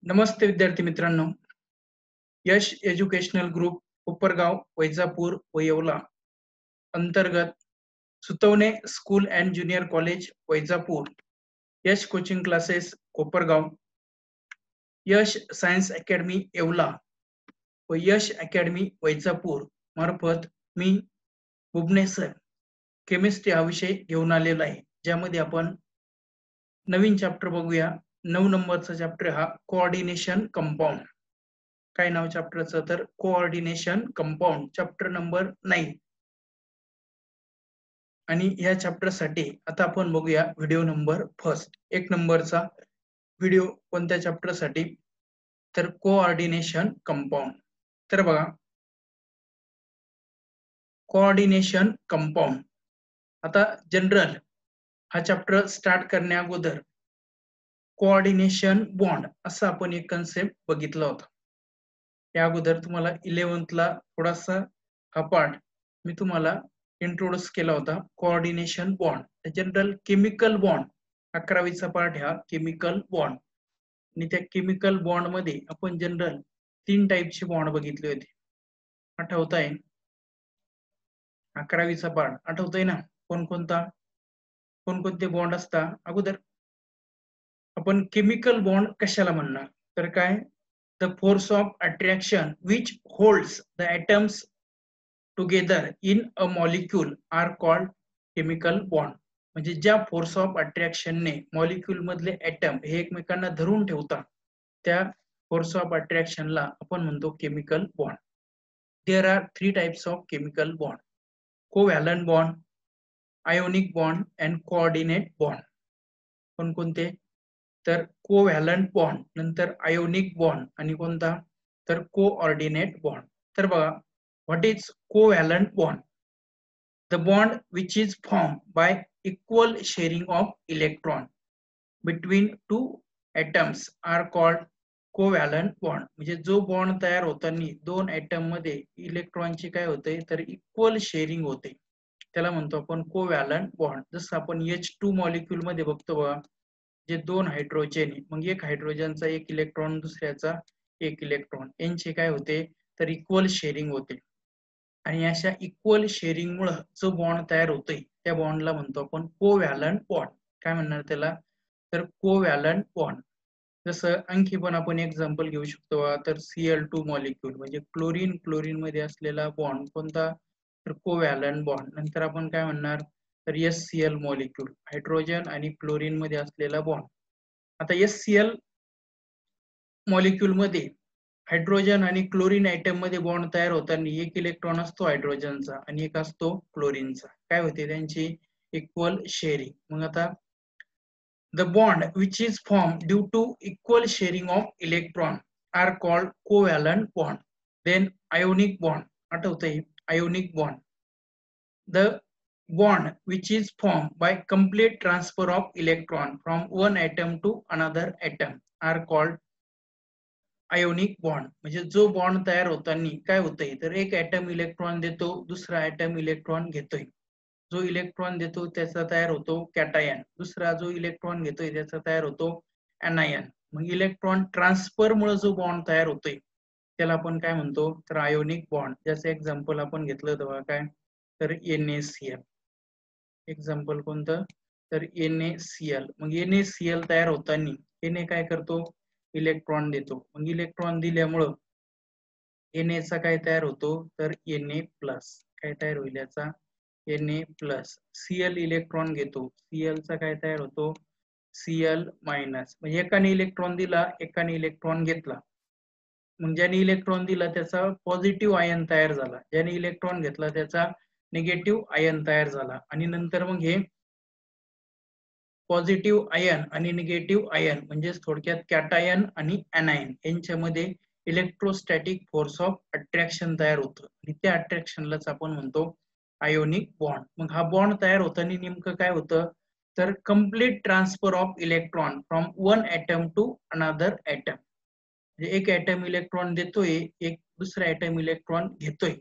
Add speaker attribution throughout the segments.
Speaker 1: नमस्ते विद्यार्थी मित्रांनो. Yash educational group Kopargaon, Vaijapur व येवला अंतर्गत Sutavane school and junior college Vaijapur, Yash coaching classes Kopargaon, Yash science academy Yeola व यश अकॅडमी वैजापूर मार्फत मी भुवनेश्वर केमिस्ट्री हा विषय घेऊन आलेला आहे, ज्यामध्ये आपण नवीन चॅप्टर बघूया. 9 नंबरचा चॅप्टर हा कोऑर्डिनेशन कंपाऊंड. काय नाव चॅप्टरचं? तर कोऑर्डिनेशन कंपाऊंड, चॅप्टर नंबर 9. आणि या चॅप्टर साठी आता आपण बघूया व्हिडिओ नंबर फर्स्ट. 1 नंबरचा व्हिडिओ कोणत्या चॅप्टर साठी? तर कोऑर्डिनेशन कंपाऊंड. तर बघा, कोऑर्डिनेशन कंपाऊंड. आता जनरल हा चॅप्टर स्टार्ट करण्या अगोदर कोऑर्डिनेशन बॉन्ड असा आपण एक कन्सेप्ट बघितला होता. या अगोदर तुम्हाला 11th ला थोडासा हा पार्ट मी तुम्हाला इंट्रोड्यूस केला होता. Coordination bond, general chemical bond. 11वीचा पार्ट हा केमिकल बॉन्ड. आणि त्या केमिकल बॉन्ड मध्ये आपण जनरल 3 टाईपचे बॉन्ड बघितले होते. आठवत आहे? 11वीचा पार्ट आठवतोय ना? कोणकोणता कोणकोणते बॉन्ड असतात? अगोदर आपण केमिकल बॉन्ड कशाला म्हणणार? तर काय? The force of attraction which holds the atoms together in a molecule are called chemical bond. म्हणजे ज्या फोर्स ऑफ अट्रॅक्शनने मॉलिक्यूल मधले ॲटम हे एकमेकांना धरून ठेवतात, त्या फोर्स ऑफ अट्रॅक्शनला आपण म्हणतो chemical bond. There are 3 types of chemical bond: covalent bond, ionic bond and coordinate bond. कोणकोणते? तर कोव्हॅलंट बॉन्ड, नंतर आयोनिक बॉन्ड आणि कोणता? तर कोऑर्डिनेट बॉन्ड. तर बघा, what is covalent bond? The bond which is formed by equal sharing of electron between two atoms are called covalent bond. म्हणजे जो बॉन्ड तयार होताना दोन ॲटम मध्ये इलेक्ट्रॉनची काय होते? तर इक्वल शेअरिंग होते, त्याला म्हणतो आपण कोव्हॅलंट बॉन्ड. जसं आपण H2 मॉलिक्यूल मध्ये बघतो बघा, जे 2 हायड्रोजन, मग एक हायड्रोजनचा एक इलेक्ट्रॉन, दुसऱ्याचा एक इलेक्ट्रॉन, यांचे काय होते? तर इक्वल शेअरिंग होते. आणि अशा इक्वल शेअरिंग मुळे जो बॉन्ड तयार होतोय त्या बॉन्डला म्हणतो आपण कोव्हॅलंट बॉन्ड. काय म्हणणार त्याला? तर कोव्हॅलंट बॉन्ड. जसं आणखी पण आपण एक्झाम्पल घेऊ शकतो. तर Cl2 मॉलिक्यूल म्हणजे क्लोरीन मध्ये असलेला बॉन्ड कोणता? तर कोव्हॅलंट बॉन्ड. नंतर आपण काय म्हणणार? तर HCl मॉलिक्यूल, हायड्रोजन आणि क्लोरीन मध्ये असलेला बॉन्ड. आता HCl मॉलिक्यूल मध्ये हायड्रोजन आणि क्लोरीन ॲटम मध्ये बॉन्ड तयार होताना एक इलेक्ट्रॉन असतो हायड्रोजनचा आणि एक असतो क्लोरीनचा. काय होते त्यांची? Equal sharing. मग आता the bond which is form due to equal sharing of electron are called covalent bond. Then ionic bond. आठवतंय? Ionic bond, the bond which is formed by complete transfer of electron from one atom to another atom are called ionic bond. म्हणजे जो bond तयार होताना काय होतंय? तर एक item electron देतो, दुसरा ॲटम इलेक्ट्रॉन घेतोय. जो इलेक्ट्रॉन देतो त्याचा तयार होतो कॅटायन, दुसरा जो इलेक्ट्रॉन घेतोय त्याचा तयार होतो एनायन. मग इलेक्ट्रॉन ट्रान्सफर मुळे जो बॉन्ड तयार होतोय त्याला आपण काय म्हणतो? तर आयोनिक बॉन्ड. ज्याचं एक्झाम्पल आपण घेतलं होतं काय? तर NaCl. एक्झाम्पल कोणतं? तर NaCl. मग NaCl तयार होताना Na काय करतो? इलेक्ट्रॉन देतो. मग इलेक्ट्रॉन दिल्यामुळं Na चा काय तयार होतो? तर Na प्लस. काय तयार होईल याचा? Na plus. Cl इलेक्ट्रॉन घेतो, Cl चा काय तयार होतो? Cl minus. म्हणजे एकाने इलेक्ट्रॉन दिला, एकाने इलेक्ट्रॉन घेतला. मग ज्याने इलेक्ट्रॉन दिला त्याचा पॉझिटिव्ह आयन तयार झाला, ज्याने इलेक्ट्रॉन घेतला त्याचा निगेटिव्ह आयन तयार झाला. आणि नंतर मग हे पॉझिटिव्ह आयन आणि निगेटिव्ह आयन म्हणजे थोडक्यात कॅटायन आणि एनायन यांच्यामध्ये इलेक्ट्रोस्टॅटिक फोर्स ऑफ अट्रॅक्शन तयार होतं आणि त्या अट्रॅक्शनलाच आपण म्हणतो आयोनिक बॉन्ड. मग हा बॉन्ड तयार होताना नेमकं काय होतं? तर complete transfer of electron from one atom to another atom. म्हणजे एक ॲटम इलेक्ट्रॉन देतोय, एक दुसरा ॲटम इलेक्ट्रॉन घेतोय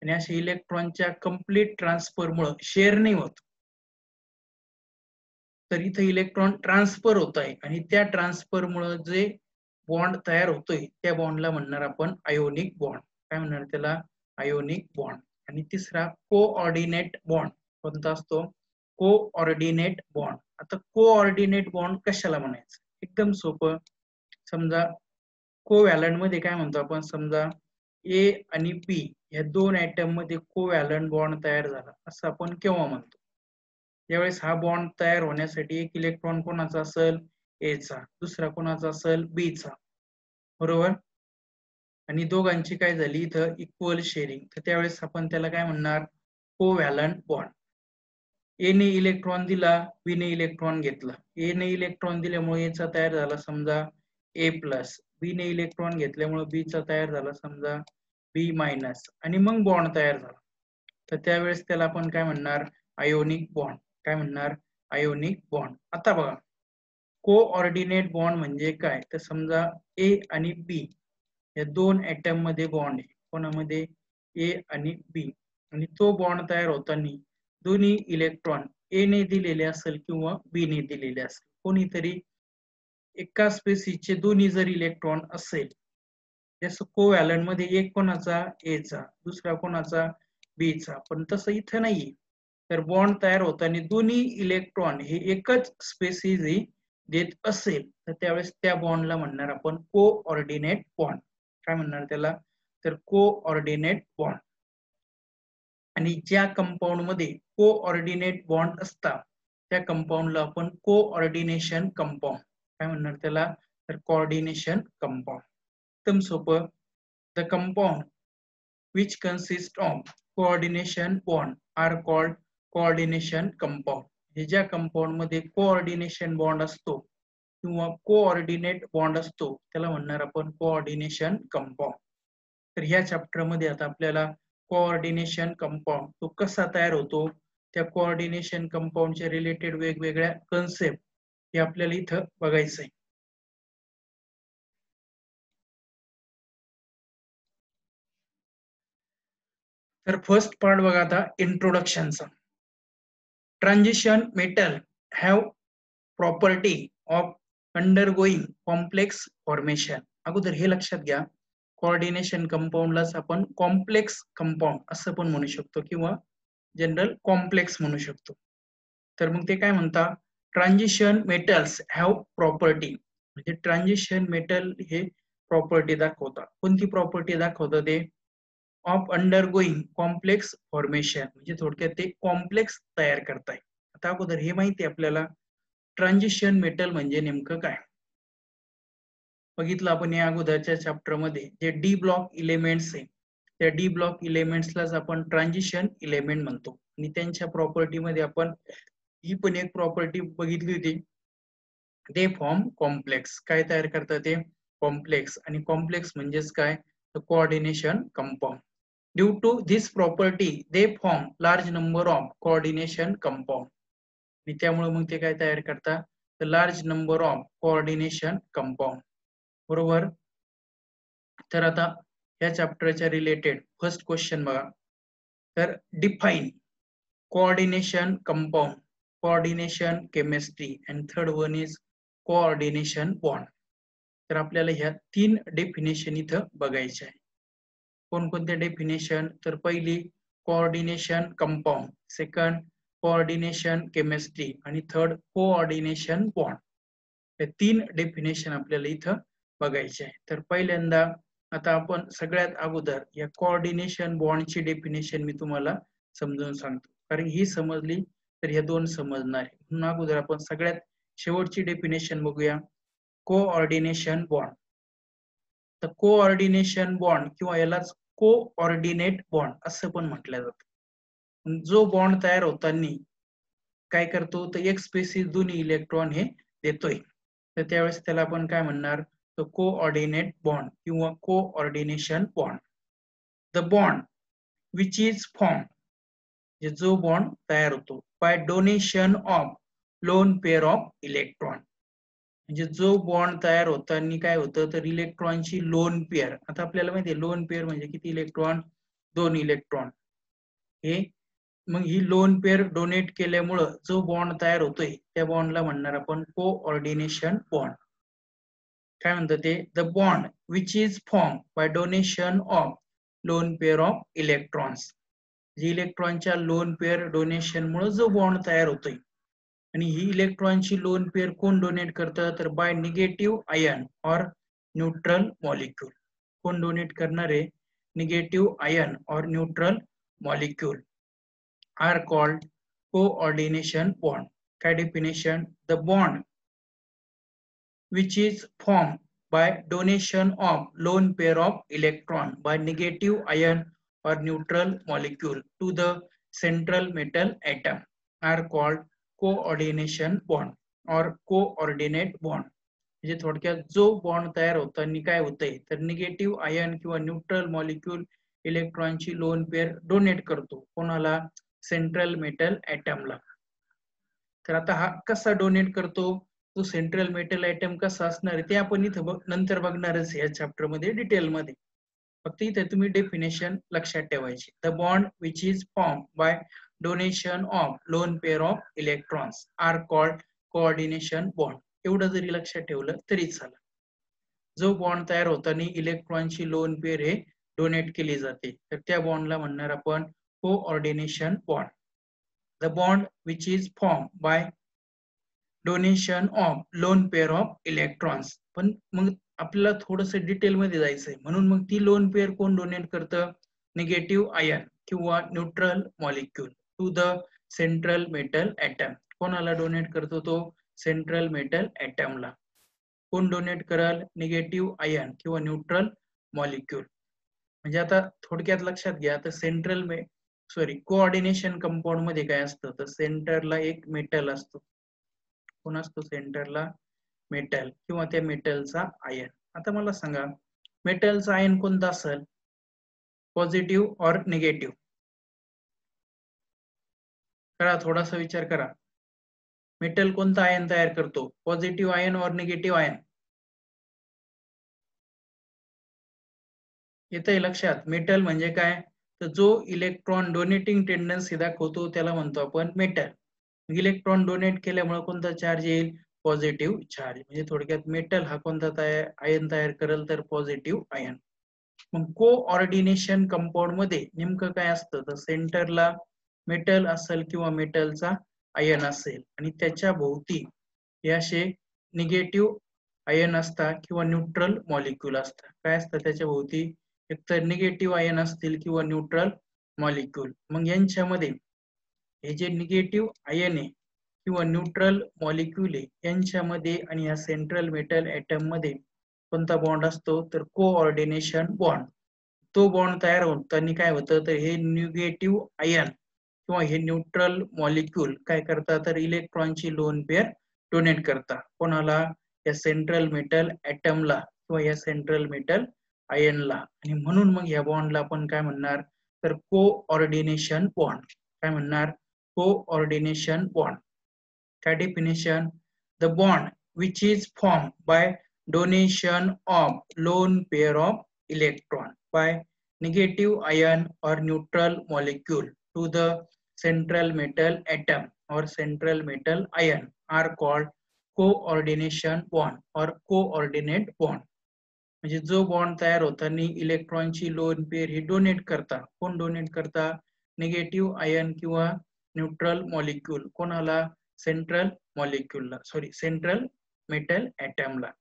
Speaker 1: आणि अशा इलेक्ट्रॉनच्या कम्प्लीट ट्रान्सफर मुळे शेअर नाही होत, तर इथे इलेक्ट्रॉन ट्रान्सफर होत आहे आणि त्या ट्रान्सफर मुळे जे बॉन्ड तयार होतोय त्या बॉन्डला म्हणणार आपण आयोनिक बॉन्ड. काय म्हणणार त्याला? Ionic bond. आणि तिसरा कोऑर्डिनेट बॉन्ड. कोणता असतो? Coordinate bond. आता कोऑर्डिनेट बॉन्ड कशाला म्हणायचं? एकदम सोपं. समजा कोव्हॅलंट मध्ये काय म्हणतो आपण? समजा ए आणि पी या दोन ऍटम मध्ये कोव्हॅलंट बॉन्ड तयार झाला असं आपण केव्हा म्हणतो? ज्यावेळेस हा बॉन्ड तयार होण्यासाठी एक इलेक्ट्रॉन कोणाचा असेल? ए चा, दुसरा कोणाचा असेल? बी चा, बरोबर. आणि दोघांची काय झाली इथं? Equal sharing. तर त्यावेळेस आपण त्याला काय म्हणणार? Covalent bond. ए ने इलेक्ट्रॉन दिला, बी ने इलेक्ट्रॉन घेतला. ए ने इलेक्ट्रॉन दिल्यामुळे ए चा तयार झाला समजा ए प्लस, बी ने इलेक्ट्रॉन घेतल्यामुळे बी चा तयार झाला समजा बी मायनस, आणि मग बॉन्ड तयार झाला. तर त्यावेळेस त्याला आपण काय म्हणणार? Ionic bond. काय म्हणणार? Ionic bond. आता बघा, कोऑर्डिनेट बॉन्ड म्हणजे काय? तर समजा ए आणि बी या दोन ऍटम मध्ये बॉन्ड आहे. कोणामध्ये? ए आणि बी. आणि तो बॉन्ड तयार होताना दोन्ही इलेक्ट्रॉन ए ने दिलेले असेल किंवा बी ने दिलेले असेल, कोणीतरी एका स्पेसीसचे दोन्ही जर इलेक्ट्रॉन असेल, जसं कोव्हॅलंट मध्ये एक कोणाचा? ए चा, दुसरा कोणाचा? बी चा. पण तसं इथं नाहीये. तर बॉन्ड तयार होताना दोन्ही इलेक्ट्रॉन हे एकच स्पेसीज देत असेल तर त्यावेळेस त्या बॉन्डला म्हणणार आपण कोऑर्डिनेट बॉन्ड. काय म्हणणार त्याला? तर कोऑर्डिनेट बॉन्ड. आणि ज्या कंपाऊंड मध्ये कोऑर्डिनेट बॉन्ड असतात त्या कंपाऊंडला आपण कोऑर्डिनेशन कंपाऊंड. काय म्हणणार त्याला? तर कोऑर्डिनेशन कंपाऊंड. एकदम सोपं. The compound which consist of coordination bond are called coordination compound. हे ज्या कंपाऊंड मध्ये कोऑर्डिनेशन बॉन्ड असतो किंवा कोऑर्डिनेट बॉन्ड असतो त्याला म्हणणार आपण कोऑर्डिनेशन कंपाऊंड. तर ह्या चॅप्टर मध्ये आता आपल्याला कोऑर्डिनेशन कंपाऊंड तो कसा तयार होतो, त्या कोऑर्डिनेशन कंपाऊंडच्या रिलेटेड वेगवेगळ्या कन्सेप्ट हे आपल्याला इथं बघायचं आहे. तर फर्स्ट पार्ट बघा आता इंट्रोडक्शनचा. Transition metal have property of undergoing complex formation. अगोदर हे लक्षात घ्या, कोऑर्डिनेशन कंपाऊंडलाच आपण कॉम्प्लेक्स कंपाऊंड असं पण म्हणू शकतो किंवा जनरल कॉम्प्लेक्स म्हणू शकतो. तर मग ते काय म्हणतात? Transition metals have property. म्हणजे ट्रान्झिशन मेटल हे प्रॉपर्टी दाखवतात. कोणती प्रॉपर्टी दाखवतात ते? Of undergoing complex formation. म्हणजे थोडक्यात ते कॉम्प्लेक्स तयार करताय. आता अगोदर हे माहिती आपल्याला ट्रान्झिशन मेटल म्हणजे नेमकं काय. बघितलं आपण या अगोदरच्या चॅप्टर मध्ये जे डी ब्लॉक इलेमेंट्स आहे त्या डी ब्लॉक इलेमेंट्सलाच आपण ट्रान्झिशन इलेमेंट म्हणतो. आणि त्यांच्या प्रॉपर्टी मध्ये आपण ही पण एक प्रॉपर्टी बघितली होती, ते फॉर्म कॉम्प्लेक्स. काय तयार करतात ते? कॉम्प्लेक्स. आणि कॉम्प्लेक्स म्हणजेच काय? तर coordination compound. Due to this property they form large number of coordination compound. आणि त्यामुळे मग ते काय तयार करतात? तर large number of coordination compound, बरोबर. तर आता या चॅप्टरच्या रिलेटेड फर्स्ट क्वेश्चन बघा. तर define coordination compound, coordination chemistry, and third one is coordination bond. तर आपल्याला ह्या तीन डेफिनेशन इथं बघायचे आहे. कोणकोणते डेफिनेशन? तर पहिली coordination compound, second coordination chemistry, आणि थर्ड कोऑर्डिनेशन बॉन्ड. हे तीन डेफिनेशन आपल्याला इथं बघायचे आहे. तर पहिल्यांदा आता आपण सगळ्यात अगोदर या कोऑर्डिनेशन बॉन्डची डेफिनेशन मी तुम्हाला समजून सांगतो, कारण ही समजली तर ह्या दोन समजणार आहे. म्हणून अगोदर आपण सगळ्यात शेवटची डेफिनेशन बघूया, कोऑर्डिनेशन बॉन्ड. तर कोऑर्डिनेशन बॉन्ड किंवा यालाच कोऑर्डिनेट बॉन्ड असं पण म्हटलं जातं. जो बॉन्ड तयार होताना काय करतो, तर एक स्पेसिस दोन्ही इलेक्ट्रॉन हे देतोय, तर त्यावेळेस त्याला आपण काय म्हणणार, तर कोऑर्डिनेट बॉन्ड किंवा coordination bond. The bond which is form, जो बॉन्ड तयार होतो by donation of lone pair of electron. म्हणजे जो बॉन्ड तयार होताना काय होतं, तर इलेक्ट्रॉनची लोन पेअर. आता आपल्याला माहिती आहे लोन पेअर म्हणजे किती इलेक्ट्रॉन? 2 इलेक्ट्रॉन. हे मग ही लोन पेअर डोनेट केल्यामुळं जो बॉन्ड तयार होतोय त्या बॉन्डला म्हणणार आपण कोऑर्डिनेशन बॉन्ड. काय म्हणतं ते the bond which is form by donation of lone pair of electrons. इलेक्ट्रॉनच्या लोन पेअर डोनेशन मुळे जो बॉन्ड तयार होतोय आणि ही इलेक्ट्रॉनची लोन पेअर कोण डोनेट करतं तर by negative ion or neutral molecule. कोण डोनेट करणारे negative ion or neutral molecule are called coordination bond. काय definition the bond which is formed by donation of lone pair of electron by negative ion or neutral molecule to the central metal atom are called coordination bond or coordinate bond. म्हणजे थोडक्यात जो bond तयार होताना काय होतंय तर negative ion किंवा neutral molecule इलेक्ट्रॉनची लोन पेअर डोनेट करतो कोणाला सेंट्रल मेटल ॲटमला. तर आता हा कसा डोनेट करतो तो सेंट्रल मेटल आयटम कसा असणार आहे ते आपण इथं नंतर बघणारच या चॅप्टर मध्ये डिटेल मध्ये. फक्त इथे तुम्ही डेफिनेशन लक्षात ठेवायची. The bond which is form by donation of lone pair of electrons are called coordination bond. एवढं जरी लक्षात ठेवलं तरी चालेल. जो बॉन्ड तयार होताना इलेक्ट्रॉनची लोन पेअर हे डोनेट केली जाते तर त्या बॉन्डला म्हणणार आपण coordination bond. The bond which is form by donation of lone pair of electrons. पण मग आपल्याला थोडंसं डिटेल मध्ये जायचंय म्हणून मग ती लोन पेअर कोण डोनेट करतं निगेटिव्ह आयन किंवा neutral molecule to the central metal atom. कोणाला डोनेट करतो तो सेंट्रल मेटल ॲटमला. कोण डोनेट कराल निगेटिव्ह आयन किंवा न्यूट्रल मॉलिक्यूल. म्हणजे आता थोडक्यात लक्षात घ्या तर कोऑर्डिनेशन कंपाऊंड मध्ये काय असतं तर सेंटरला एक मेटल असतो. कोण असतो सेंटरला मेटल किंवा त्या मेटलचा आयन. आता मला सांगा मेटलचा आयन कोणता असेल पॉझिटिव्ह और निगेटिव्ह. करा थोडासा विचार करा. मेटल कोणता आयन तयार करतो पॉझिटिव्ह आयन और निगेटिव्ह आयन. येतंय लक्षात. मेटल म्हणजे काय तर जो इलेक्ट्रॉन डोनेटिंग टेंडन्सी दाखवतो त्याला म्हणतो आपण मेटल. इलेक्ट्रॉन डोनेट केल्यामुळे कोणता चार्ज येईल पॉझिटिव्ह चार्ज. म्हणजे थोडक्यात मेटल हा कोणता आयन तयार करेल तर पॉझिटिव्ह आयन. मग कोऑर्डिनेशन कंपाऊंड मध्ये नेमकं काय असतं तर सेंटरला मेटल असेल किंवा मेटलचा आयन असेल आणि त्याच्या भोवती हे असे निगेटिव्ह आयन असतात किंवा न्यूट्रल मॉलिक्यूल असतात. काय असतं त्याच्या भोवती एकतर निगेटिव्ह आयन असतील किंवा न्यूट्रल मॉलिक्यूल. मग यांच्यामध्ये हे जे निगेटिव्ह आयन आहे किंवा न्यूट्रल मॉलिक्यूल आहे यांच्यामध्ये आणि या सेंट्रल मेटल ॲटम मध्ये कोणता बॉन्ड असतो तर कोऑर्डिनेशन बॉन्ड. तो बॉन्ड तयार होताना काय होतं तर हे निगेटिव्ह आयन किंवा हे न्यूट्रल मॉलिक्यूल काय करतात तर इलेक्ट्रॉनची लोन पेअर डोनेट करतात कोणाला या सेंट्रल मेटल ॲटमला किंवा या सेंट्रल मेटल आयनला. आणि म्हणून मग या बॉन्डला आपण काय म्हणणार तर कोऑर्डिनेशन बॉन्ड. काय म्हणणार कोऑर्डिनेशन बॉन्ड. काय definition the bond which is form by donation of lone pair of electron by negative ion or neutral molecule to the central metal atom or central metal ion are called coordination bond or coordinate bond. म्हणजे जो bond तयार होताना इलेक्ट्रॉनची lone pair ही donate करता. कोण donate करता negative ion किंवा neutral molecule कोणाला सेंट्रल मेटल ॲटमला.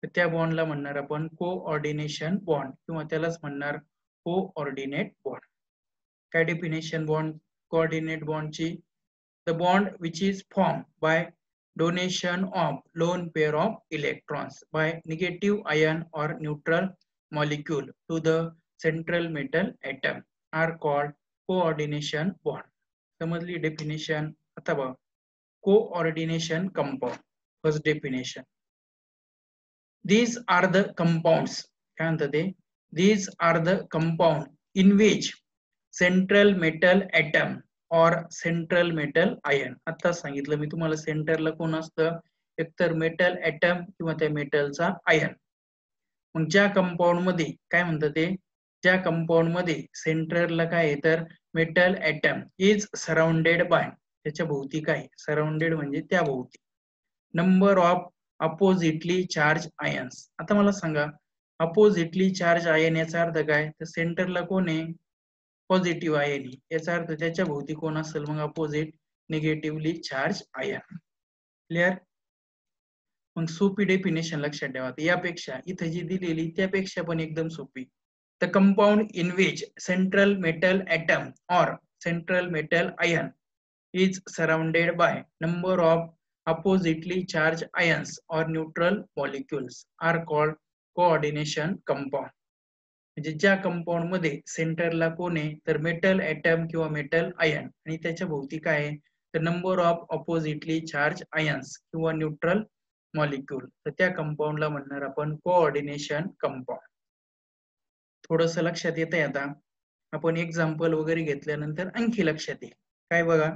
Speaker 1: तर त्या बॉन्डला म्हणणार आपण कोऑर्डिनेशन बॉन्ड किंवा त्यालाच म्हणणार कोऑर्डिनेट बॉन्ड. काय डेफिनेशन बॉन्ड कोऑर्डिनेट बॉन्डची the bond which is form by donation of lone pair of electrons by negative ion or neutral molecule to the central metal atom are called coordination bond. समजली definition. आता बघा coordination compound. First definition these are the compounds. काय म्हणतात ते these are the compound in which central metal atom or central metal ion. आता सांगितलं मी तुम्हाला सेंटरला कोण असतं एकतर मेटल ॲटम किंवा त्या मेटलचा आयन. मग ज्या कंपाऊंड मध्ये काय म्हणतात ते ज्या कंपाऊंड मध्ये सेंटरला काय आहे तर metal atom is surrounded by त्याच्या भोवती काय सराउंडेड म्हणजे त्या भोवती number of oppositely charge ions. आता मला सांगा अपोजिटली चार्ज आयन याचा अर्थ काय? तर सेंटरला कोण आहे? पॉझिटिव्ह आयन आहे. याचा अर्थ त्याच्या भोवती कोण असेल मग? Opposite negatively charge ion. Clear? मग सोपी डेफिनेशन लक्षात ठेवा. यापेक्षा इथे जी दिलेली त्यापेक्षा पण एकदम सोपी. The compound in which central metal atom or central metal ion is surrounded by number of oppositely charged ions or neutral molecules are called coordination compound. म्हणजे ज्या कंपाऊंड मध्ये सेंटरला कोण आहे तर मेटल ॲटम किंवा मेटल आयन आणि त्याच्या भोवती काय आहे तर number of oppositely charge ions किंवा न्यूट्रल मॉलिक्यूल, तर त्या कंपाऊंडला म्हणणार आपण कोऑर्डिनेशन कंपाऊंड. थोडस लक्षात येत आहे. आता आपण एक्झाम्पल वगैरे घेतल्यानंतर आणखी लक्षात येईल. काय बघा,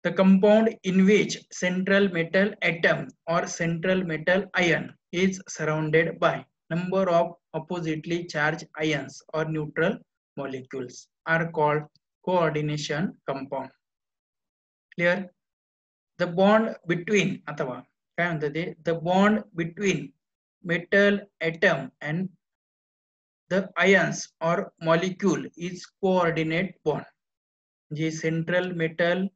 Speaker 1: the compound in which central metal atom और central metal ion is surrounded by number of oppositely charged ions or neutral molecules are called coordination compound. Clear? The bond between अथवा काय म्हणतात ते the bond between metal atom and the ions or molecule is coordinate bond. जे central metal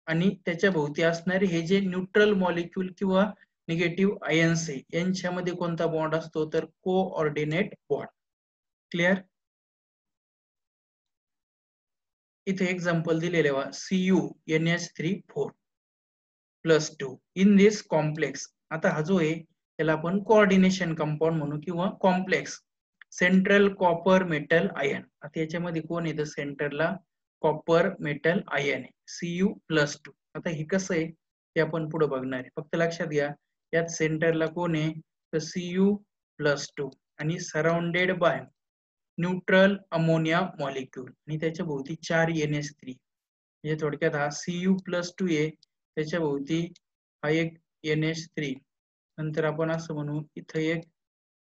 Speaker 1: आणि त्याच्या भोवती असणारे हे जे न्यूट्रल मॉलिक्यूल किंवा निगेटिव्ह आयन्स आहे यांच्यामध्ये कोणता बॉन्ड असतो तर कोऑर्डिनेट बॉन्ड. क्लिअर? इथे एक्झाम्पल दिलेले बघा CuNH3 4+2 इन दिस कॉम्प्लेक्स. आता हा जो आहे त्याला आपण कोऑर्डिनेशन कंपाऊंड म्हणू किंवा complex central copper metal ion. आता याच्यामध्ये कोण आहे तर सेंटरला कॉपर मेटल आयन आहे Cu+2. आता हे कसं आहे ते आपण पुढे बघणार आहे. फक्त लक्षात घ्या यात सेंटरला कोण आहे तर Cu+2 आणि surrounded by neutral ammonia molecule आणि त्याच्या भोवती 4 NH3. म्हणजे थोडक्यात हा Cu+2 आहे त्याच्या भोवती हा एक NH3, नंतर आपण असं म्हणू इथं एक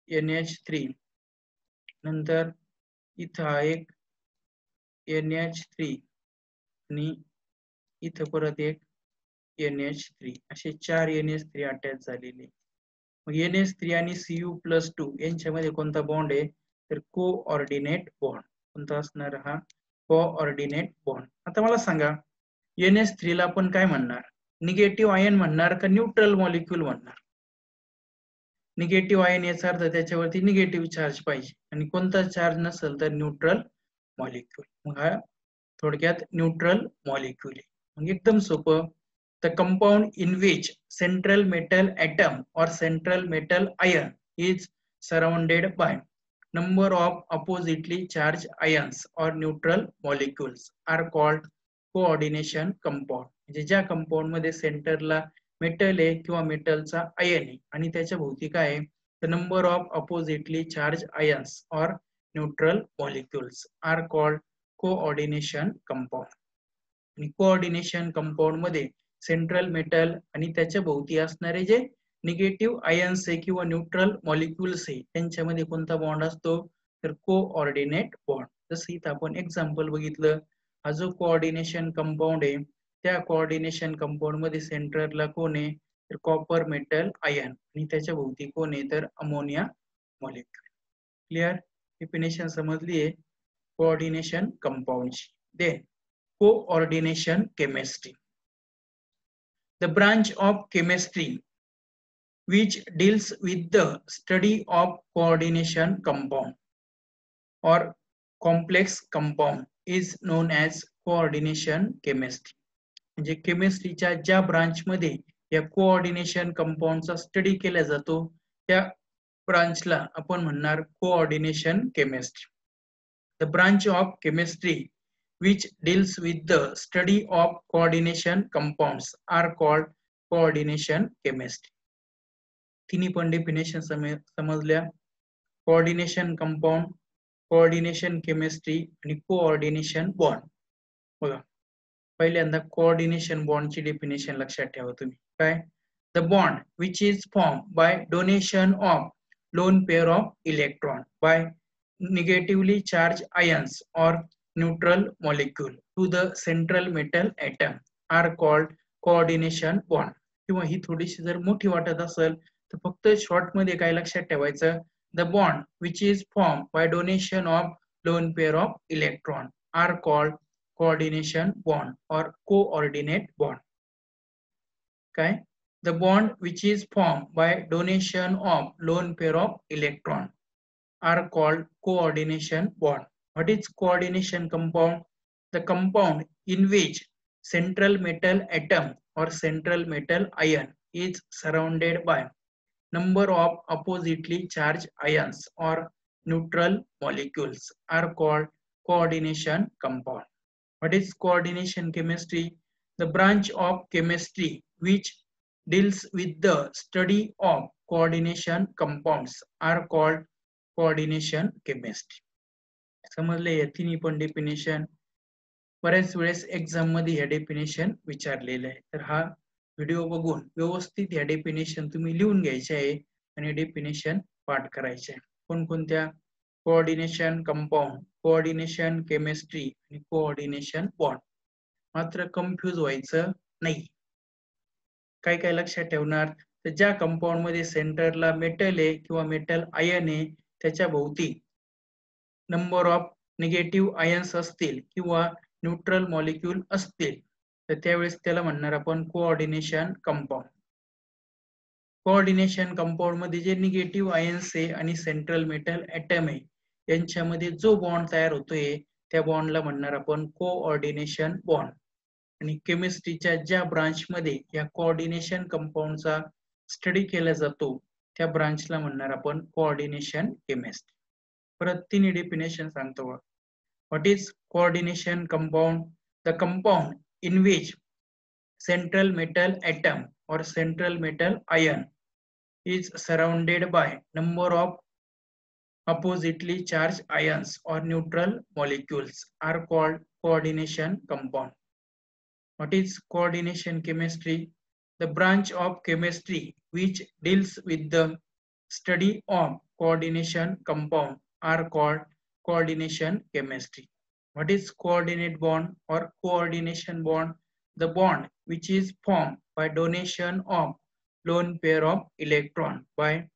Speaker 1: NH3, नंतर इथं हा एक NH3 आणि इथं परत एक NH3, असे 4 NH3 अटॅच झालेले. मग NH3 आणि Cu+2 यांच्यामध्ये कोणता बॉन्ड आहे तर कोऑर्डिनेट बॉन्ड. कोणता असणार हा कोऑर्डिनेट बॉन्ड. आता मला सांगा NH3 ला आपण काय म्हणणार? निगेटिव्ह आयन म्हणणार का न्यूट्रल मॉलिक्यूल म्हणणार? निगेटिव्ह आयन याचा अर्थ त्याच्यावरती निगेटिव्ह चार्ज पाहिजे आणि कोणता चार्ज नसेल तर न्यूट्रल मॉलिक्यूल. मग हा थोडक्यात न्यूट्रल मॉलिक्यूल आहे. मग एकदम सोपं, the compound in which central metal atom और central metal ion is surrounded by number of oppositely charged ions or neutral molecules are called coordination compound. म्हणजे ज्या कंपाऊंड मध्ये सेंटरला मेटल आहे किंवा मेटलचा आयन आहे आणि त्याच्या भोवती काय आहे the number of oppositely charged ions or neutral molecules are called coordination compound. आणि कोऑर्डिनेशन कंपाऊंड मध्ये सेंट्रल मेटल आणि त्याच्या भोवती असणारे जे निगेटिव्ह आयन्स आहे किंवा न्यूट्रल मॉलिक्यूल्स आहे त्यांच्यामध्ये कोणता बॉन्ड असतो तर कोऑर्डिनेट बॉन्ड. जसं इथं आपण एक्झाम्पल बघितलं, हा जो कोऑर्डिनेशन कंपाऊंड आहे त्या कोऑर्डिनेशन कंपाऊंड मध्ये सेंटरला कोण आहे तर कॉपर मेटल आयन आणि त्याच्या भोवती कोण आहे तर अमोनिया मॉलिक्यूल. क्लिअर? डेफिनेशन समजली आहे कोऑर्डिनेशन कंपाऊंडची. Then coordination chemistry. The branch of chemistry which deals with the study of coordination compound or complex compound is known as coordination chemistry. म्हणजे केमिस्ट्रीच्या ज्या ब्रांच मध्ये या कोऑर्डिनेशन कंपाऊंडचा स्टडी केला जातो त्या ब्रांचला आपण म्हणणार coordination chemistry. The branch of chemistry which deals with the study of coordination compounds are called coordination chemistry. तिन्ही पण डेफिनेशन समजल्या. कोऑर्डिनेशन कंपाऊंड, कोऑर्डिनेशन केमिस्ट्री आणि कोऑर्डिनेशन बॉन्ड. बघा पहिल्यांदा कोऑर्डिनेशन बॉन्डची डेफिनेशन लक्षात ठेवा तुम्ही. काय? The bond which is form by donation of lone pair of electron by negatively charged ions or neutral molecule to the central metal atom are called coordination bond. किंवा ही थोडीशी जर मोठी वाटत असेल तर फक्त शॉर्ट मध्ये काय लक्षात ठेवायचं, the bond which is form by donation of lone pair of electron are called coordination bond और कोऑर्डिनेट बॉन्ड. काय, the bond which is formed by donation of lone pair of electron are called coordination bond. What is coordination compound? The compound in which central metal atom or central metal ion is surrounded by number of oppositely charged ions or neutral molecules are called coordination compound. What is coordination chemistry? The branch of chemistry which deals with the study of coordination compounds are called coordination chemistry. समजले या तिन्ही पण definition. बऱ्याच वेळेस exam मध्ये या definition विचारलेलं आहे, तर हा व्हिडिओ बघून व्यवस्थित या डेफिनेशन तुम्ही लिहून घ्यायचे आहे आणि डेफिनेशन पाठ करायचे आहे. कोणकोणत्या? कोऑर्डिनेशन कंपाऊंड, कोऑर्डिनेशन केमिस्ट्री आणि कोऑर्डिनेशन बॉन्ड. मात्र कन्फ्यूज व्हायचं नाही. काय काय लक्षात ठेवणार, तर ज्या कंपाऊंड मध्ये सेंटरला मेटल आहे किंवा मेटल आयन आहे त्याच्या भोवती नंबर ऑफ निगेटिव्ह आयन्स असतील किंवा न्यूट्रल मॉलिक्यूल असतील तर त्यावेळेस त्याला म्हणणार आपण कोऑर्डिनेशन कंपाऊंड. कोऑर्डिनेशन कंपाऊंड मध्ये जे निगेटिव्ह आयन्स आहे आणि सेंट्रल मेटल ॲटम आहे यांच्यामध्ये जो बॉन्ड तयार होतोय त्या बॉन्डला म्हणणार आपण कोऑर्डिनेशन बॉन्ड. आणि केमिस्ट्रीच्या ज्या ब्रांच मध्ये या कोऑर्डिनेशन कंपाऊंडचा स्टडी केला जातो त्या ब्रांचला म्हणणार आपण कोऑर्डिनेशन केमिस्ट्री. परत तीन डेफिनेशन सांगतो. What is coordination compound? The compound in which central metal atom or central metal ion is surrounded by number of oppositely charged ions or neutral molecules are called coordination compound. What is coordination chemistry? The branch of chemistry which deals with the study of coordination compound are called coordination chemistry. What is coordinate bond or coordination bond? The bond which is formed by donation of lone pair of electron by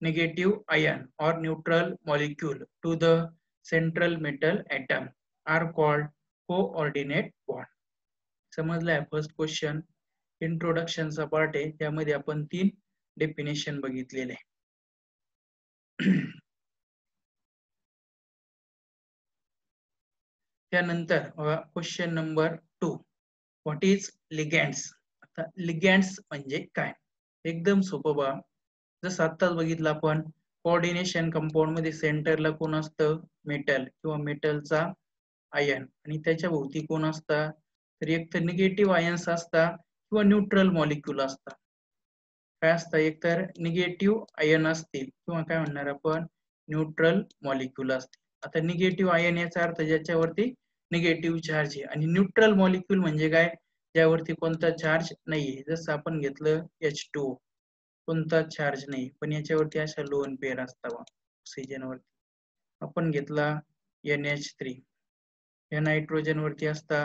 Speaker 1: negative ion or neutral molecule to the central metal atom are called coordinate bond. समजलाय? First question इंट्रोडक्शनचा part आहे, त्यामध्ये आपण तीन definition बघितलेले आहे. त्यानंतर question number 2, what is ligands? आता लिगँड्स म्हणजे काय? एकदम सोपं बा. जसं आत्ताच बघितलं आपण कोऑर्डिनेशन कंपाऊंड मध्ये सेंटरला कोण असतं? मेटल किंवा मेटलचा आयन आणि त्याच्या भोवती कोण असतं? तर एक तर निगेटिव्ह आयन्स असतात किंवा न्यूट्रल मॉलिक्यूल असतात. काय असतं? एक तर निगेटिव्ह आयन असतील किंवा काय म्हणणार आपण न्यूट्रल मॉलिक्यूल असतील. आता निगेटिव्ह आयन याचा अर्थ ज्याच्यावरती निगेटिव्ह चार्ज आहे आणि न्यूट्रल मॉलिक्यूल म्हणजे काय? ज्यावरती कोणता चार्ज नाहीये. जसं आपण घेतलं H2O, कोणता चार्ज नाही पण याच्यावरती अशा लोन पेअर असतात ऑक्सिजन वरती. आपण घेतला NH3, या नायट्रोजन वरती असता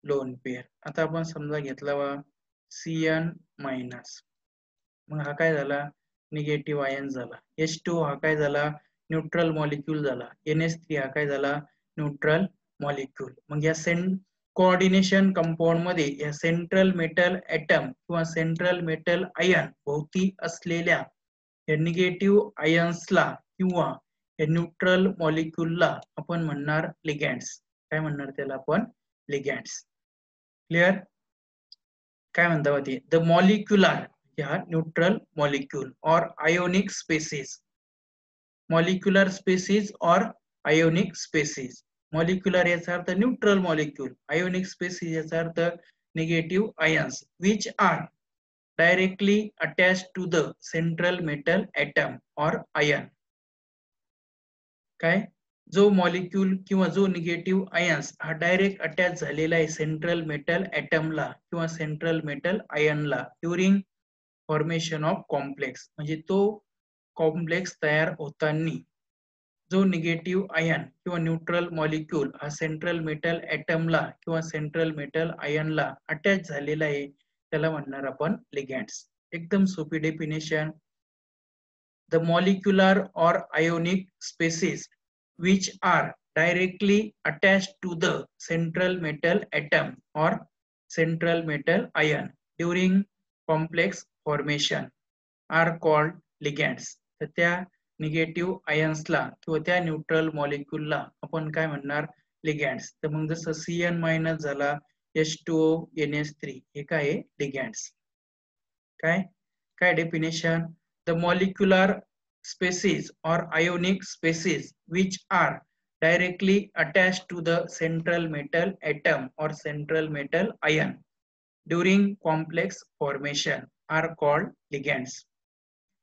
Speaker 1: लोन पेअर. आता आपण समजा घेतला Cn-, मग हा काय झाला? निगेटिव्ह आयन झाला. H2O हा काय झाला? न्यूट्रल मॉलिक्यूल झाला. NH3 हा काय झाला? Neutral molecule. मग या कोऑर्डिनेशन कंपाऊंड मध्ये या सेंट्रल मेटल ॲटम किंवा सेंट्रल मेटल आयन भोवती असलेल्या या निगेटिव्ह आयन्सला किंवा या न्यूट्रल मॉलिक्यूलला आपण म्हणणार लिगँड्स. काय म्हणणार त्याला आपण? लिगँड्स. क्लिअर? काय म्हणता होती? द मॉलिक्युलर या न्यूट्रल मॉलिक्यूल और आयोनिक स्पेसिस. मॉलिक्युलर स्पेसिस और आयोनिक स्पेसिस. मॉलिक्युलर याचा अर्थ न्यूट्रल मॉलिक्यूल, आयोनिक स्पेसिस याचा अर्थ negative ions which are directly attached to the central metal atom और आयन. काय? जो मॉलिक्यूल किंवा जो निगेटिव्ह आयन्स हा डायरेक्ट अटॅच झालेला आहे सेंट्रल मेटल ॲटमला किंवा सेंट्रल मेटल आयनला ड्युरिंग फॉर्मेशन ऑफ कॉम्प्लेक्स. म्हणजे तो कॉम्प्लेक्स तयार होताना जो निगेटिव्ह आयन किंवा न्यूट्रल मॉलिक्यूल हा सेंट्रल मेटल ॲटमला किंवा सेंट्रल मेटल आयनला अटॅच झालेला आहे त्याला म्हणणार आपण लिगँड्स. एकदम सोपी definition. The molecular or ionic species which are directly attached to the central metal atom or central metal ion during complex formation are called ligands. तर त्या निगेटिव्ह आयन्सला किंवा त्या न्यूट्रल मॉलिक्यूलला आपण काय म्हणणार, लिगँड्स. तर मग जसं Cn मायनस झाला H2O NH3 हे काय आहे, लिगँड्स. काय काय definition, the molecular species or ionic species which are directly attached to the central metal atom or central metal ion during complex formation are called ligands.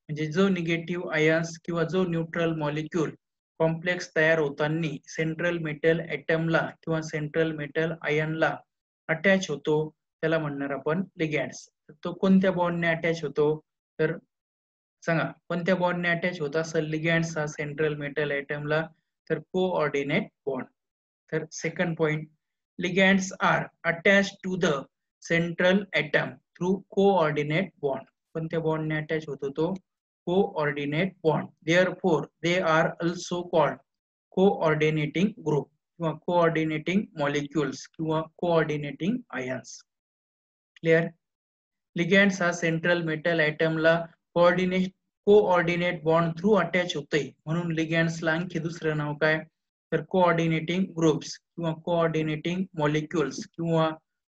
Speaker 1: म्हणजे जो निगेटिव्ह आयन्स किंवा जो न्यूट्रल मॉलिक्यूल कॉम्प्लेक्स तयार होताना central metal ॲटमला किंवा central metal आयनला attach होतो त्याला म्हणणार आपण लिगँड्स. तो कोणत्या बॉन्डने अटॅच होतो, तर सांगा कोणत्या बॉन्डने अटॅच होता असेल लिगँड्स हा सेंट्रल मेटल ॲटमला, तर कोऑर्डिनेट बॉन्ड. तर second point, ligands are attach to the central atom through coordinate bond. कोणत्या बॉन्डने अटॅच होतो तो, coordinate bond. Therefore they are also called coordinating group किंवा कोऑर्डिनेटिंग मॉलिक्युल्स किंवा कोऑर्डिनेटिंग आयन्स. क्लिअर. लिगँड्स हा सेंट्रल मेटल ॲटमला coordinate bond through attach होते म्हणून लिगँड्सला आणखी दुसरं नाव काय, तर कोऑर्डिनेटिंग ग्रुप्स किंवा कोऑर्डिनेटिंग मॉलिक्युल्स किंवा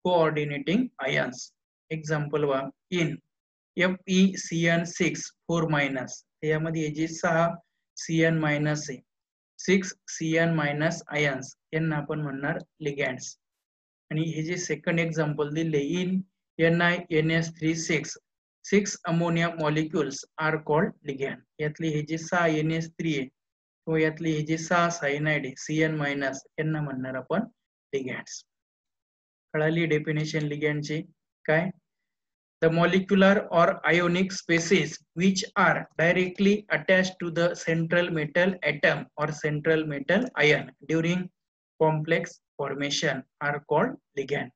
Speaker 1: कोऑर्डिनेटिंग आयन्स. एक्झाम्पल वा, इन FeCN6 4- यामध्ये हे जे 6 Cn- आहे, 6 Cn- आयन्स यांना आपण म्हणणार लिगँड्स. आणि हे जे सेकंड एक्झाम्पल दिले, in NiNH3 6 ammonia molecules are called ligand. यातले हे जे 6 NH3 आहे किंवा यातले हे जे 6 सायनाइड आहे Cn- यांना म्हणणार आपण लिगँड्स. कळाली डेफिनेशन लिगँडची. काय, the molecular or ionic species which are directly attached to the central metal atom or central metal ion during complex formation are called ligand.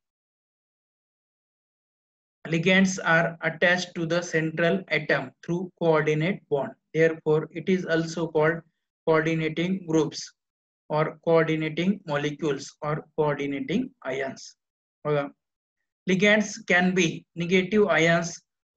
Speaker 1: Ligands are attached to the central atom through coordinate bond. Therefore, it is also called coordinating groups or coordinating molecules or coordinating ions. Ligands can be negative ions,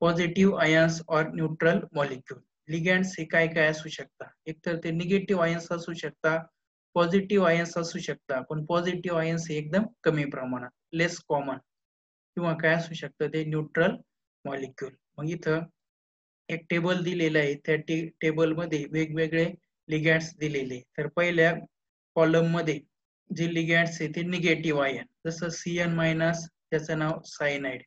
Speaker 1: positive ions or neutral molecule. Ligands हे काय काय असू शकता, एक तर ते negative ions असू शकता, पॉझिटिव्ह आयन्स असू शकता, पण पॉझिटिव्ह आयन्स हे एकदम कमी प्रमाणात, लेस कॉमन. किंवा काय असू शकतं, ते न्यूट्रल मॉलिक्यूल. मग इथं एक टेबल दिलेलं आहे, त्या टेबल मध्ये वेगवेगळे लिगँड्स दिलेले. तर पहिल्या कॉलम मध्ये जे लिगँड्स आहे ते निगेटिव्ह आयन, जसं Cn- त्याचं नाव cyanide,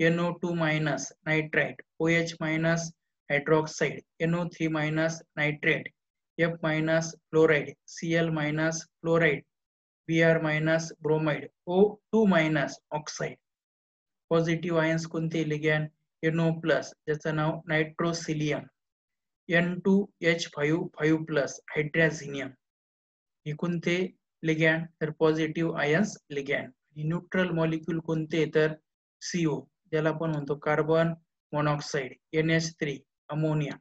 Speaker 1: NO2- nitrite, OH- hydroxide, NO3- nitrate, F- fluoride, Cl- fluoride, Br- bromide, O2- oxide. Positive ions कोणते लिगँड, NO+, ज्याचं नाव नायट्रोसिलियम, N2H5+ हायड्रॅझिनियम. हे कोणते लिगँड, तर positive ions ligand. Neutral molecule कोणते, तर CO ज्याला आपण म्हणतो carbon monoxide, NH3 ammonia,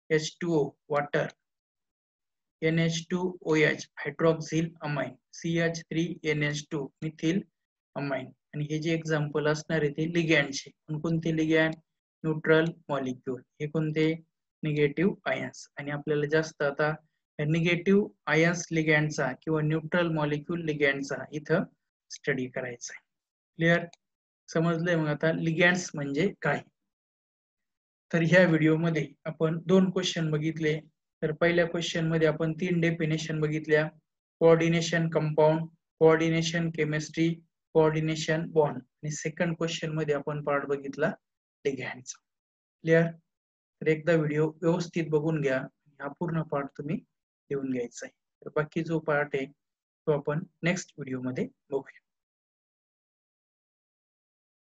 Speaker 1: H2O water, NH2OH hydroxyl amine, CH3NH2 methyl amine. आणि हे जे एक्झाम्पल असणार आहे ते लिगँडचे. कोणते लिगँड, न्यूट्रल मॉलिक्यूल. हे कोणते, निगेटिव्ह आयन्स. आणि आपल्याला जास्त आता निगेटिव्ह आयन्स लिगँडचा किंवा न्यूट्रल मॉलिक्यूल लिगँडचा इथं स्टडी करायचा आहे. क्लिअर, समजलंय. मग आता लिगँड्स म्हणजे काय. तर ह्या व्हिडिओमध्ये आपण 2 क्वेश्चन बघितले. तर पहिल्या क्वेश्चन मध्ये आपण 3 डेफिनेशन बघितल्या, coordination compound, coordination chemistry, coordination bond. आणि सेकंड क्वेश्चन मध्ये आपण पार्ट बघितला लिगँडचा. क्लिअर. तर एकदा व्हिडिओ व्यवस्थित बघून घ्या, हा पूर्ण पार्ट तुम्ही लिहून घ्यायचा आहे. तर बाकी जो पार्ट आहे तो आपण नेक्स्ट व्हिडिओ मध्ये बघूया.